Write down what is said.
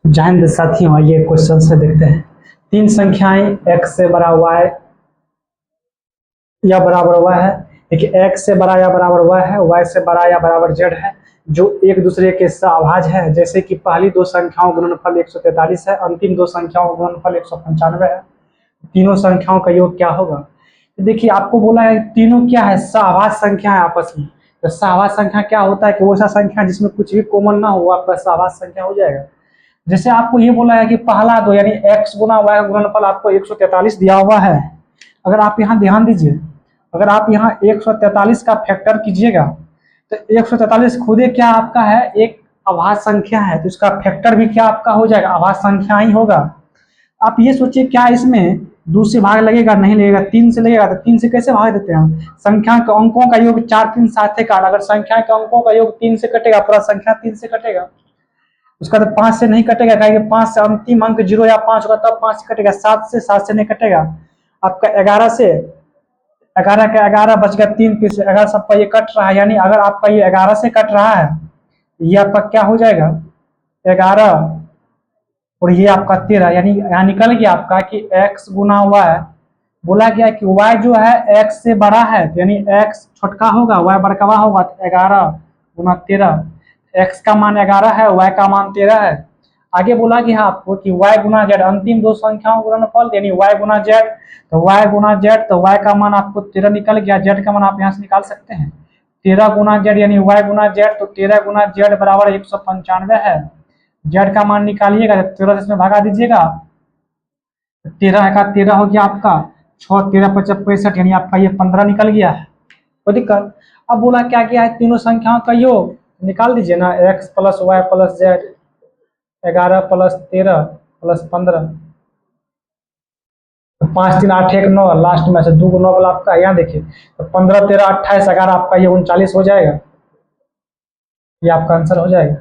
जय हिंद साथियों, आइए क्वेश्चन से देखते हैं। तीन संख्याएं x से बड़ा y या बराबर y है। देखिए x से बड़ा या बराबर y है, y से बड़ा या बराबर z है, जो एक दूसरे के सहभाज्य है। जैसे कि पहली दो संख्याओं का गुणनफल 143 है, अंतिम दो संख्याओं का गुणनफल 195 है। तीनों संख्याओं का योग क्या होगा? तो देखिए आपको बोला है तीनों क्या है, सहभाज्य संख्या है आपस में। तो सहभाज्य संख्या क्या होता है कि वो सा संख्या जिसमें कुछ भी कॉमन ना हो, वो आपका सहभाज्य संख्या हो जाएगा। जैसे आपको ये बोला है कि पहला दो यानी x गुना y का गुणनफल आपको 143 दिया हुआ है। अगर आप यहाँ ध्यान दीजिए, अगर आप यहाँ 143 का फैक्टर कीजिएगा तो 143 खुद ही क्या आपका है, एक अभाज्य संख्या है, तो इसका फैक्टर भी क्या आपका हो जाएगा, अभाज्य संख्या ही होगा। आप ये सोचिए क्या इसमें 2 से भाग लगेगा? नहीं लगेगा। 3 से लगेगा। तो 3 से कैसे भाग देते हैं हम? संख्या के अंकों का योग 4 3 7 है, अगर संख्या के अंकों का योग 3 से कटेगा, पूरा संख्या 3 से कटेगा। उसका तो 5 से नहीं कटेगा, कहेंगे 5 से अंतिम अंक 0 या 5 होगा तब 5 से कटेगा। 7 से नहीं कटेगा। आपका 11 से 11 का 11 बच गया 3 पीस, 11 सबका ये कट रहा है, यानी अगर आपका ये 11 से कट रहा है, ये आपका क्या हो जाएगा 11 और ये आपका 13, यानी यहाँ निकल गया आपका कि x गुना y। बोला गया कि y जो है x से बड़ा है, तो यानी x छोटका होगा, y बड़कावा होगा। तो 11 गुना 13, x का मान 11 है, y का मान 13 है। आगे बोला गया आपको कि y गुना z, अंतिम दो संख्याओं का गुणनफल यानी y गुना z। तो y गुना z, तो y का मान आपको 13 निकल गया, z का मान आप यहाँ से निकाल सकते हैं। 13 गुना z यानी y गुना z, तो 13 गुना z बराबर 195 है। z का मान निकालिएगा, 13 से इसमें भगा दीजिएगा, 13 का 13 हो गया आपका 6, 13 55 65, यानी आपका ये 15 निकल गया है। कोई दिक्कत? अब बोला क्या गया है, तीनों संख्याओं का योग निकाल दीजिए ना, x plus Y plus Z, 11 plus 13 plus 15, 5 3 8 1 9, last में से 2 9 वाला आपका यहाँ देखिए, तो 15 13 28 11 आपका ये 39 हो जाएगा। ये आपका आंसर हो जाएगा।